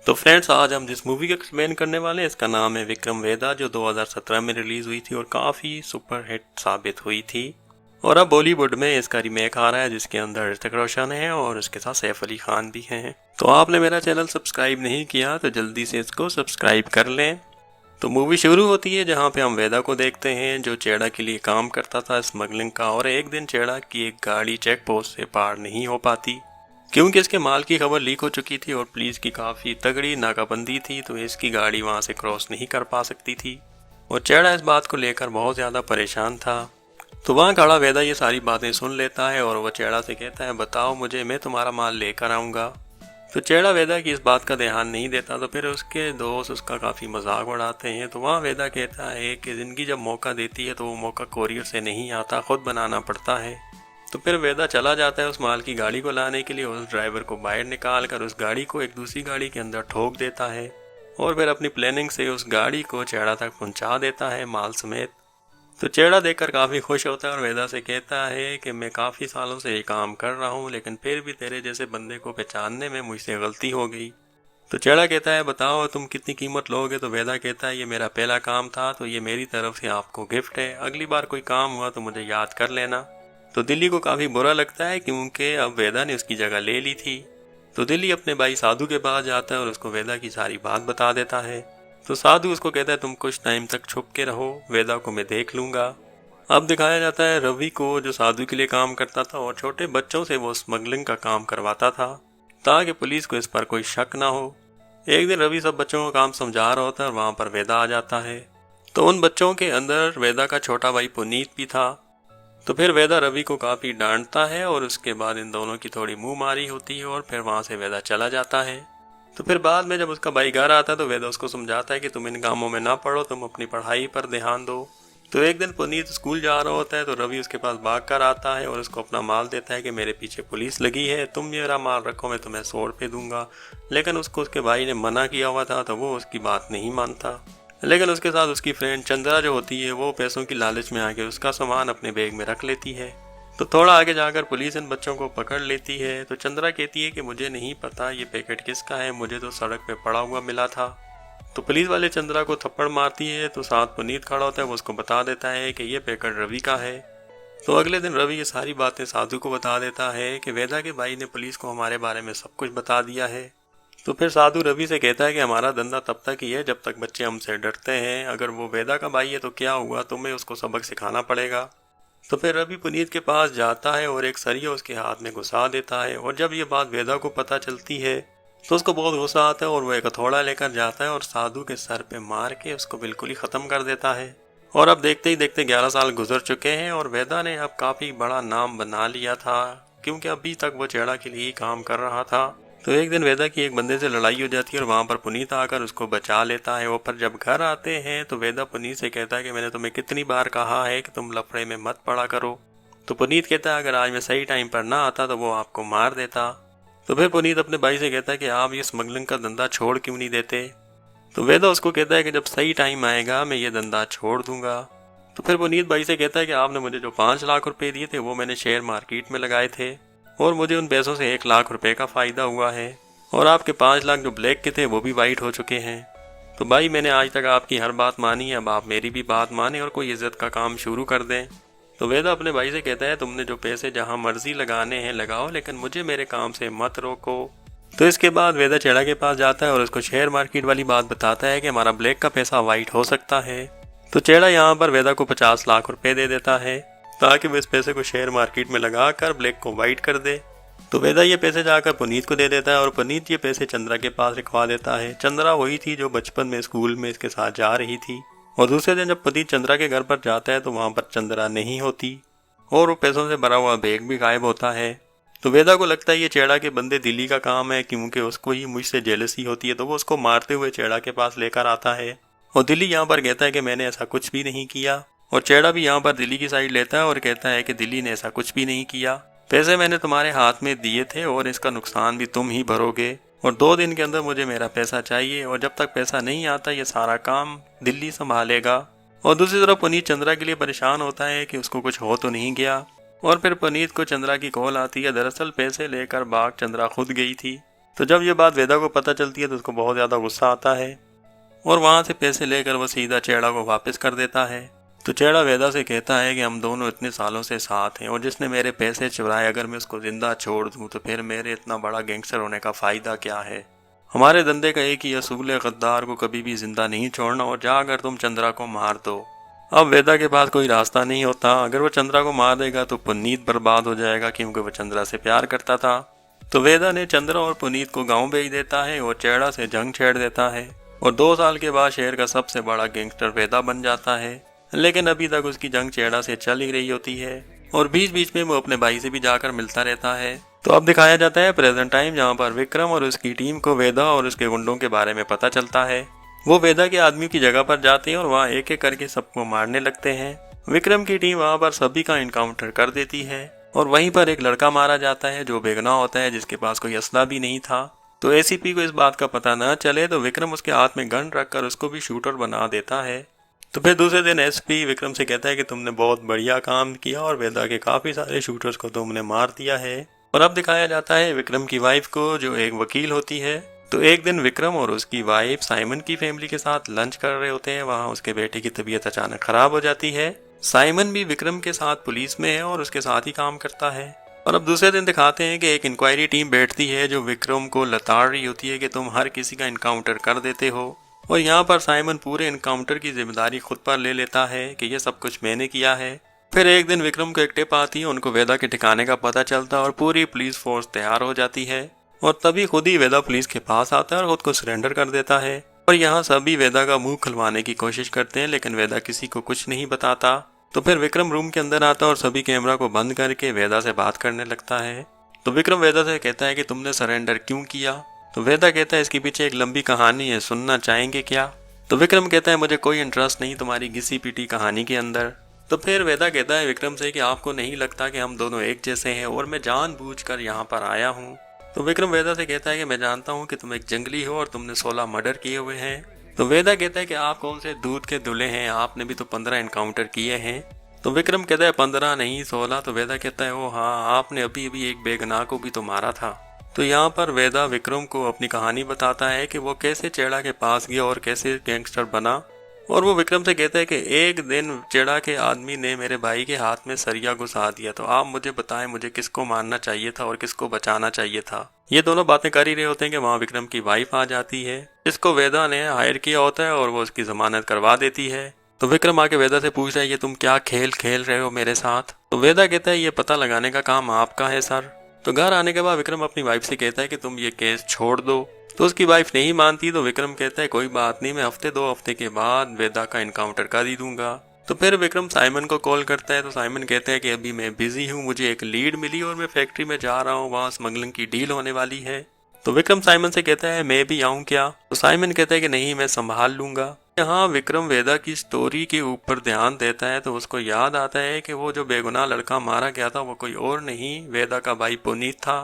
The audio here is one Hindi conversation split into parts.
तो फ्रेंड्स, आज हम जिस मूवी का एक्सप्लेन करने वाले हैं इसका नाम है विक्रम वेदा, जो 2017 में रिलीज हुई थी और काफ़ी सुपरहिट साबित हुई थी। और अब बॉलीवुड में इसका रीमेक आ रहा है जिसके अंदर ऋतिक रोशन है और उसके साथ सैफ अली खान भी हैं। तो आपने मेरा चैनल सब्सक्राइब नहीं किया तो जल्दी से इसको सब्सक्राइब कर लें। तो मूवी शुरू होती है जहाँ पे हम वेदा को देखते हैं जो चेड़ा के लिए काम करता था स्मगलिंग का, और एक दिन चेड़ा की एक गाड़ी चेक पोस्ट से पार नहीं हो पाती क्योंकि इसके माल की खबर लीक हो चुकी थी और पुलिस की काफ़ी तगड़ी नाकाबंदी थी, तो इसकी गाड़ी वहां से क्रॉस नहीं कर पा सकती थी और चेड़ा इस बात को लेकर बहुत ज़्यादा परेशान था। तो वहाँ खड़ा वेदा ये सारी बातें सुन लेता है और वह चेड़ा से कहता है, बताओ मुझे, मैं तुम्हारा माल लेकर आऊँगा। तो चेड़ा वेदा की इस बात का ध्यान नहीं देता, तो फिर उसके दोस्त उसका काफ़ी मजाक उड़ाते हैं। तो वहाँ वेदा कहता है कि ज़िंदगी जब मौका देती है तो वो मौका कोरियर से नहीं आता, खुद बनाना पड़ता है। तो फिर वेदा चला जाता है उस माल की गाड़ी को लाने के लिए, उस ड्राइवर को बाहर निकाल कर उस गाड़ी को एक दूसरी गाड़ी के अंदर ठोक देता है और फिर अपनी प्लानिंग से उस गाड़ी को चेड़ा तक पहुंचा देता है माल समेत। तो चेड़ा देखकर काफ़ी खुश होता है और वेदा से कहता है कि मैं काफ़ी सालों से ये काम कर रहा हूँ लेकिन फिर भी तेरे जैसे बंदे को पहचानने में मुझसे गलती हो गई। तो चेड़ा कहता है, बताओ तुम कितनी कीमत लोगे। तो वेदा कहता है, ये मेरा पहला काम था तो ये मेरी तरफ से आपको गिफ्ट है, अगली बार कोई काम हुआ तो मुझे याद कर लेना। तो दिल्ली को काफ़ी बुरा लगता है क्योंकि अब वेदा ने उसकी जगह ले ली थी। तो दिल्ली अपने भाई साधु के पास जाता है और उसको वेदा की सारी बात बता देता है। तो साधु उसको कहता है, तुम कुछ टाइम तक छुप के रहो, वेदा को मैं देख लूँगा। अब दिखाया जाता है रवि को जो साधु के लिए काम करता था और छोटे बच्चों से वो स्मगलिंग का काम करवाता था ताकि पुलिस को इस पर कोई शक ना हो। एक दिन रवि सब बच्चों को काम समझा रहा होता है और वहाँ पर वेदा आ जाता है। तो उन बच्चों के अंदर वेदा का छोटा भाई पुनीत भी था। तो फिर वेदा रवि को काफ़ी डांटता है और उसके बाद इन दोनों की थोड़ी मुंहमारी होती है और फिर वहाँ से वेदा चला जाता है। तो फिर बाद में जब उसका भाई घर आता है तो वेदा उसको समझाता है कि तुम इन कामों में ना पढ़ो, तुम अपनी पढ़ाई पर ध्यान दो। तो एक दिन पुनीत स्कूल जा रहा होता है तो रवि उसके पास भाग कर आता है और उसको अपना माल देता है कि मेरे पीछे पुलिस लगी है, तुम मेरा माल रखो, मैं तुम्हें 100 रुपये दूंगा। लेकिन उसको उसके भाई ने मना किया हुआ था तो वो उसकी बात नहीं मानता। लेकिन उसके साथ उसकी फ्रेंड चंद्रा जो होती है वो पैसों की लालच में आके उसका सामान अपने बैग में रख लेती है। तो थोड़ा आगे जाकर पुलिस इन बच्चों को पकड़ लेती है। तो चंद्रा कहती है कि मुझे नहीं पता ये पैकेट किसका है, मुझे तो सड़क पे पड़ा हुआ मिला था। तो पुलिस वाले चंद्रा को थप्पड़ मारती है। तो साथ पुनीत खड़ा होता है, वो उसको बता देता है कि ये पैकेट रवि का है। तो अगले दिन रवि ये सारी बातें साधु को बता देता है कि वेदा के भाई ने पुलिस को हमारे बारे में सब कुछ बता दिया है। तो फिर साधु रवि से कहता है कि हमारा धंधा तब तक ही है जब तक बच्चे हमसे डरते हैं, अगर वो वेदा का भाई है तो क्या हुआ, तुम्हें उसको सबक सिखाना पड़ेगा। तो फिर रवि पुनीत के पास जाता है और एक सरिया उसके हाथ में घुसा देता है और जब ये बात वेदा को पता चलती है तो उसको बहुत गुस्सा आता है और वो एक हथौड़ा लेकर जाता है और साधु के सर पे मार के उसको बिल्कुल ही ख़त्म कर देता है। और अब देखते ही देखते 11 साल गुजर चुके हैं और वेदा ने अब काफ़ी बड़ा नाम बना लिया था क्योंकि अभी तक वो चेड़ा के लिए ही काम कर रहा था। तो एक दिन वेदा की एक बंदे से लड़ाई हो जाती है और वहाँ पर पुनीत आकर उसको बचा लेता है। वो पर जब घर आते हैं तो वेदा पुनीत से कहता है कि मैंने तुम्हें कितनी बार कहा है कि तुम लफड़े में मत पड़ा करो। तो पुनीत कहता है अगर आज मैं सही टाइम पर ना आता तो वो आपको मार देता। तो फिर पुनीत अपने भाई से कहता है कि आप ये स्मगलिंग का धंधा छोड़ क्यों नहीं देते। तो वेदा उसको कहता है कि जब सही टाइम आएगा मैं ये धंधा छोड़ दूंगा। तो फिर पुनीत भाई से कहता है कि आपने मुझे जो 5 लाख रुपए दिए थे वो मैंने शेयर मार्केट में लगाए थे और मुझे उन पैसों से 1 लाख रुपए का फ़ायदा हुआ है और आपके 5 लाख जो ब्लैक के थे वो भी वाइट हो चुके हैं। तो भाई मैंने आज तक आपकी हर बात मानी है, अब आप मेरी भी बात माने और कोई इज्जत का काम शुरू कर दें। तो वेदा अपने भाई से कहता है तुमने जो पैसे जहाँ मर्जी लगाने हैं लगाओ, लेकिन मुझे मेरे काम से मत रोको। तो इसके बाद वेदा चेड़ा के पास जाता है और उसको शेयर मार्केट वाली बात बताता है कि हमारा ब्लैक का पैसा वाइट हो सकता है। तो चेड़ा यहाँ पर वेदा को 50 लाख रुपए दे देता है ताकि वो इस पैसे को शेयर मार्केट में लगा कर ब्लैक को वाइट कर दे। तो वेदा ये पैसे जाकर पुनीत को दे देता है और पुनीत ये पैसे चंद्रा के पास रखवा देता है। चंद्रा वही थी जो बचपन में स्कूल में इसके साथ जा रही थी। और दूसरे दिन जब पुनीत चंद्रा के घर पर जाता है तो वहाँ पर चंद्रा नहीं होती और वो पैसों से भरा हुआ बैग भी गायब होता है। तो वेदा को लगता है ये चेड़ा के बंदे दिल्ली का काम है क्योंकि उसको ही मुझसे जेलसी होती है, तो वो उसको मारते हुए चेड़ा के पास लेकर आता है और दिल्ली यहाँ पर कहता है कि मैंने ऐसा कुछ भी नहीं किया। और चेड़ा भी यहाँ पर दिल्ली की साइड लेता है और कहता है कि दिल्ली ने ऐसा कुछ भी नहीं किया, पैसे मैंने तुम्हारे हाथ में दिए थे और इसका नुकसान भी तुम ही भरोगे और 2 दिन के अंदर मुझे मेरा पैसा चाहिए और जब तक पैसा नहीं आता ये सारा काम दिल्ली संभालेगा। और दूसरी तरफ पुनीत चंद्रा के लिए परेशान होता है कि उसको कुछ हो तो नहीं गया। और फिर पुनीत को चंद्रा की कॉल आती है, दरअसल पैसे लेकर बाग चंद्रा खुद गई थी तो जब ये बात वेदा को पता चलती है तो उसको बहुत ज़्यादा गुस्सा आता है और वहाँ से पैसे लेकर वो सीधा चेड़ा को वापस कर देता है। तो चेड़ा वेदा से कहता है कि हम दोनों इतने सालों से साथ हैं और जिसने मेरे पैसे चुराए अगर मैं उसको जिंदा छोड़ दूँ तो फिर मेरे इतना बड़ा गैंगस्टर होने का फ़ायदा क्या है। हमारे धंधे का एक ही असूल है, गद्दार को कभी भी जिंदा नहीं छोड़ना और जाकर तुम चंद्रा को मार दो। अब वेदा के पास कोई रास्ता नहीं होता, अगर वो चंद्रा को मार देगा तो पुनीत बर्बाद हो जाएगा क्योंकि वो चंद्रा से प्यार करता था। तो वेदा ने चंद्रा और पुनीत को गांव भेज देता है और चेड़ा से जंग छेड़ देता है और 2 साल के बाद शहर का सबसे बड़ा गैंगस्टर वेदा बन जाता है। लेकिन अभी तक उसकी जंग चेड़ा से चल ही रही होती है और बीच बीच में वो अपने भाई से भी जाकर मिलता रहता है। तो अब दिखाया जाता है प्रेजेंट टाइम, जहाँ पर विक्रम और उसकी टीम को वेदा और उसके गुंडों के बारे में पता चलता है। वो वेदा के आदमियों की जगह पर जाते हैं और वहाँ एक एक करके सबको मारने लगते हैं। विक्रम की टीम वहाँ पर सभी का इनकाउंटर कर देती है और वहीं पर एक लड़का मारा जाता है जो बेगुनाह होता है, जिसके पास कोई असला भी नहीं था। तो एसीपी को इस बात का पता न चले तो विक्रम उसके हाथ में गन रखकर उसको भी शूटर बना देता है। तो फिर दूसरे दिन एसपी विक्रम से कहता है कि तुमने बहुत बढ़िया काम किया और वेदा के काफी सारे शूटर्स को तुमने मार दिया है। और अब दिखाया जाता है विक्रम की वाइफ को जो एक वकील होती है। तो एक दिन विक्रम और उसकी वाइफ साइमन की फैमिली के साथ लंच कर रहे होते हैं, वहाँ उसके बेटे की तबीयत अचानक खराब हो जाती है। साइमन भी विक्रम के साथ पुलिस में है और उसके साथ ही काम करता है। और अब दूसरे दिन दिखाते हैं कि एक इंक्वायरी टीम बैठती है जो विक्रम को लताड़ रही होती है कि तुम हर किसी का इनकाउंटर कर देते हो। और यहाँ पर साइमन पूरे इनकाउंटर की जिम्मेदारी खुद पर ले लेता है कि ये सब कुछ मैंने किया है। फिर एक दिन विक्रम को एक टिप आती है, उनको वेदा के ठिकाने का पता चलता है और पूरी पुलिस फोर्स तैयार हो जाती है और तभी खुद ही वेदा पुलिस के पास आता है और खुद को सरेंडर कर देता है। और यहाँ सभी वेदा का मुंह खुलवाने की कोशिश करते हैं लेकिन वेदा किसी को कुछ नहीं बताता। तो फिर विक्रम रूम के अंदर आता है और सभी कैमरा को बंद करके वेदा से बात करने लगता है। तो विक्रम वेदा से कहता है कि तुमने सरेंडर क्यों किया। तो वेदा कहता है इसके पीछे एक लंबी कहानी है, सुनना चाहेंगे क्या। तो विक्रम कहता है मुझे कोई इंटरेस्ट नहीं तुम्हारी घिसी पीटी कहानी के अंदर। तो फिर वेदा कहता है विक्रम से कि आपको नहीं लगता कि हम दोनों एक जैसे हैं और मैं जानबूझकर यहाँ पर आया हूँ। तो विक्रम वेदा से कहता है कि मैं जानता हूँ कि तुम एक जंगली हो और तुमने 16 मर्डर किए हुए हैं। तो वेदा कहता है कि आप कौन से दूध के दूल्हे हैं, आपने भी तो 15 एनकाउंटर किए हैं। तो विक्रम कहता है 15 नहीं 16। तो वेदा कहता है ओ हाँ, आपने अभी अभी एक बेगुनाह को भी तो मारा था। तो यहाँ पर वेदा विक्रम को अपनी कहानी बताता है कि वो कैसे चेड़ा के पास गया और कैसे गैंगस्टर बना। और वो विक्रम से कहता है कि एक दिन चेड़ा के आदमी ने मेरे भाई के हाथ में सरिया घुसा दिया, तो आप मुझे बताएं मुझे किसको मारना चाहिए था और किसको बचाना चाहिए था। ये दोनों बातें कर ही रहे होते हैं कि वहाँ विक्रम की वाइफ आ जाती है जिसको वेदा ने हायर किया होता है और वो उसकी जमानत करवा देती है। तो विक्रम आके वेदा से पूछ रहा है ये तुम क्या खेल खेल रहे हो मेरे साथ। तो वेदा कहता है ये पता लगाने का काम आपका है सर। तो घर आने के बाद विक्रम अपनी वाइफ से कहता है कि तुम ये केस छोड़ दो। तो उसकी वाइफ नहीं मानती। तो विक्रम कहता है कोई बात नहीं, मैं हफ्ते 2 हफ्ते के बाद वेदा का इनकाउंटर कर ही दूंगा। तो फिर विक्रम साइमन को कॉल करता है। तो साइमन कहता है कि अभी मैं बिजी हूँ, मुझे एक लीड मिली और मैं फैक्ट्री में जा रहा हूँ, वहाँ स्मगलिंग की डील होने वाली है। तो विक्रम साइमन से कहता है मैं भी आऊँ क्या। तो साइमन कहता है कि नहीं मैं संभाल लूंगा। यहाँ विक्रम वेदा की स्टोरी के ऊपर ध्यान देता है तो उसको याद आता है कि वो जो बेगुनाह लड़का मारा गया था वो कोई और नहीं वेदा का भाई पुनीत था।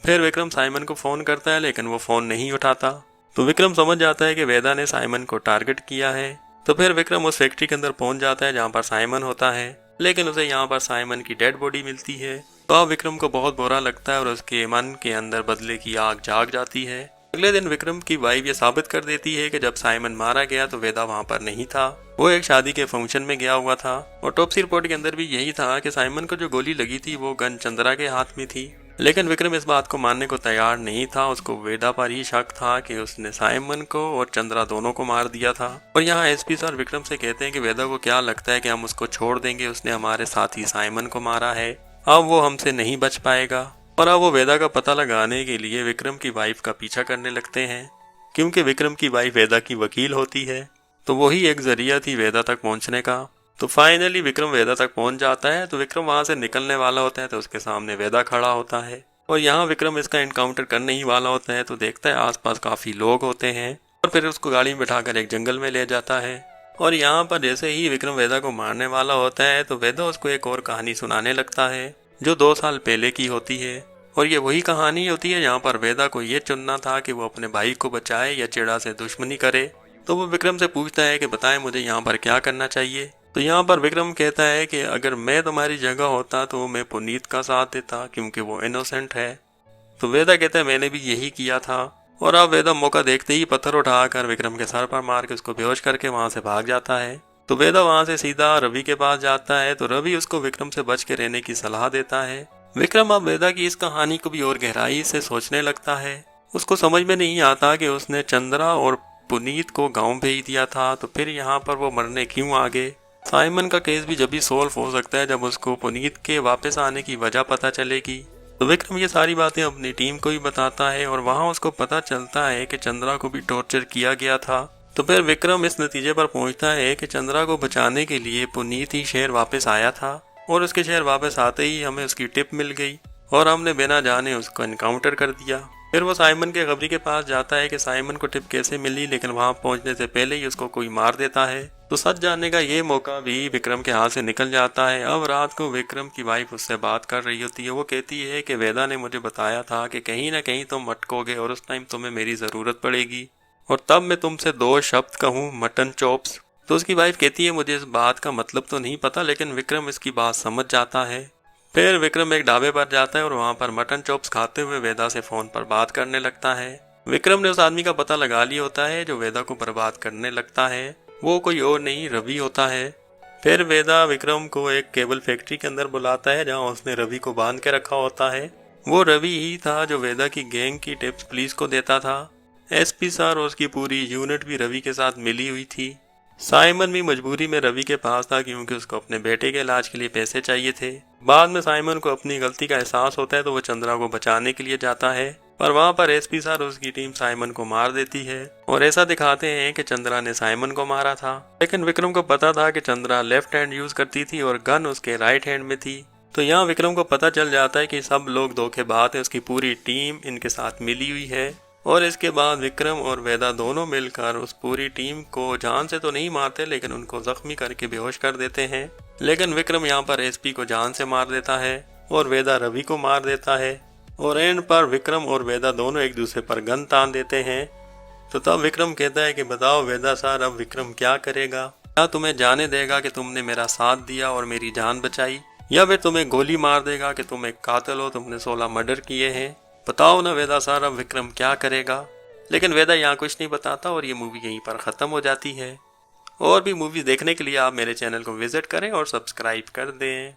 फिर विक्रम साइमन को फोन करता है लेकिन वो फोन नहीं उठाता। तो विक्रम समझ जाता है कि वेदा ने साइमन को टारगेट किया है। तो फिर विक्रम उस फैक्ट्री के अंदर पहुंच जाता है जहाँ पर साइमन होता है, लेकिन उसे यहाँ पर साइमन की डेड बॉडी मिलती है। तो अब विक्रम को बहुत बुरा लगता है और उसके मन के अंदर बदले की आग जाग जाती है। अगले दिन विक्रम की वाइफ ये साबित कर देती है कि जब साइमन मारा गया तो वेदा वहाँ पर नहीं था, वो एक शादी के फंक्शन में गया हुआ था। ऑटोप्सी रिपोर्ट के अंदर भी यही था कि साइमन को जो गोली लगी थी वो गन चंद्रा के हाथ में थी। लेकिन विक्रम इस बात को मानने को तैयार नहीं था। उसको वेदा पर ही शक था कि उसने साइमन को और चंद्रा दोनों को मार दिया था। और यहाँ एसपी सर विक्रम से कहते हैं कि वेदा को क्या लगता है कि हम उसको छोड़ देंगे, उसने हमारे साथी साइमन को मारा है, अब वो हमसे नहीं बच पाएगा। और अब वो वेदा का पता लगाने के लिए विक्रम की वाइफ का पीछा करने लगते हैं। क्योंकि विक्रम की वाइफ वेदा की वकील होती है तो वही एक जरिया थी वेदा तक पहुंचने का। तो फाइनली विक्रम वेदा तक पहुंच जाता है। तो विक्रम वहां से निकलने वाला होता है तो उसके सामने वेदा खड़ा होता है और यहाँ विक्रम इसका एनकाउंटर करने ही वाला होता है। तो देखता है आसपास काफी लोग होते हैं और फिर उसको गाड़ी में बिठाकर एक जंगल में ले जाता है। और यहाँ पर जैसे ही विक्रम वेदा को मारने वाला होता है तो वेदा उसको एक और कहानी सुनाने लगता है जो 2 साल पहले की होती है। और ये वही कहानी होती है जहाँ पर वेदा को ये चुनना था कि वो अपने भाई को बचाए या चेड़ा से दुश्मनी करे। तो वो विक्रम से पूछता है कि बताएं मुझे यहाँ पर क्या करना चाहिए। तो यहाँ पर विक्रम कहता है कि अगर मैं तुम्हारी जगह होता तो मैं पुनीत का साथ देता क्योंकि वो इनोसेंट है। तो वेदा कहता है मैंने भी यही किया था। और अब वेदा मौका देखते ही पत्थर उठाकर विक्रम के सर पर मार के उसको बेहोश करके वहां से भाग जाता है। तो वेदा वहां से सीधा रवि के पास जाता है। तो रवि उसको विक्रम से बच के रहने की सलाह देता है। विक्रम अब वेदा की इस कहानी को भी और गहराई से सोचने लगता है। उसको समझ में नहीं आता कि उसने चंद्रा और पुनीत को गांव भेज दिया था, तो फिर यहाँ पर वो मरने क्यों आ गए। साइमन का केस भी जब भी सोल्व हो सकता है जब उसको पुनीत के वापस आने की वजह पता चलेगी। तो विक्रम ये सारी बातें अपनी टीम को ही बताता है और वहाँ उसको पता चलता है कि चंद्रा को भी टॉर्चर किया गया था। तो फिर विक्रम इस नतीजे पर पहुंचता है कि चंद्रा को बचाने के लिए पुनीत ही शहर वापस आया था और उसके शहर वापस आते ही हमें उसकी टिप मिल गई और हमने बिना जाने उसको एनकाउंटर कर दिया। फिर वो साइमन के खबरी के पास जाता है कि साइमन को टिप कैसे मिली, लेकिन वहां पहुंचने से पहले ही उसको कोई मार देता है। तो सच जानने का ये मौका भी विक्रम के हाथ से निकल जाता है। अब रात को विक्रम की वाइफ उससे बात कर रही होती है। वो कहती है कि वेदा ने मुझे बताया था कि कहीं ना कहीं तुम अटकोगे और उस टाइम तुम्हें मेरी जरूरत पड़ेगी और तब मैं तुमसे 2 शब्द कहूँ, मटन चॉप्स। तो उसकी वाइफ कहती है मुझे इस बात का मतलब तो नहीं पता, लेकिन विक्रम इसकी बात समझ जाता है। फिर विक्रम एक ढाबे पर जाता है और वहां पर मटन चॉप्स खाते हुए वेदा से फोन पर बात करने लगता है। विक्रम ने उस आदमी का पता लगा लिया होता है जो वेदा को बर्बाद करने लगता है। वो कोई और नहीं रवि होता है। फिर वेदा विक्रम को एक केबल फैक्ट्री के अंदर बुलाता है जहां उसने रवि को बांध के रखा होता है। वो रवि ही था जो वेदा की गैंग की टिप्स पुलिस को देता था। एसपी सर और उसकी पूरी यूनिट भी रवि के साथ मिली हुई थी। साइमन भी मजबूरी में रवि के पास था क्योंकि उसको अपने बेटे के इलाज के लिए पैसे चाहिए थे। बाद में साइमन को अपनी गलती का एहसास होता है तो वो चंद्रा को बचाने के लिए जाता है, पर वहां पर एसपी सर और उसकी टीम साइमन को मार देती है और ऐसा दिखाते हैं कि चंद्रा ने साइमन को मारा था। लेकिन विक्रम को पता था कि चंद्रा लेफ्ट हैंड यूज करती थी और गन उसके राइट हैंड में थी। तो यहाँ विक्रम को पता चल जाता है कि सब लोग धोखेबाज हैं, उसकी पूरी टीम इनके साथ मिली हुई है। और इसके बाद विक्रम और वेदा दोनों मिलकर उस पूरी टीम को जान से तो नहीं मारते लेकिन उनको जख्मी करके बेहोश कर देते हैं। लेकिन विक्रम यहाँ पर एसपी को जान से मार देता है और वेदा रवि को मार देता है और एंड पर विक्रम और वेदा दोनों एक दूसरे पर गन तान देते हैं। तो तब विक्रम कहता है कि बताओ वेदा सर, अब विक्रम क्या करेगा? क्या तुम्हें जाने देगा कि तुमने मेरा साथ दिया और मेरी जान बचाई, या फिर तुम्हें गोली मार देगा कि तुम एक कातिल हो, तुमने 16 मर्डर किए हैं? बताओ ना वेदा सर, अब विक्रम क्या करेगा? लेकिन वेदा यहाँ कुछ नहीं बताता और ये मूवी यहीं पर ख़त्म हो जाती है। और भी मूवी देखने के लिए आप मेरे चैनल को विजिट करें और सब्सक्राइब कर दें।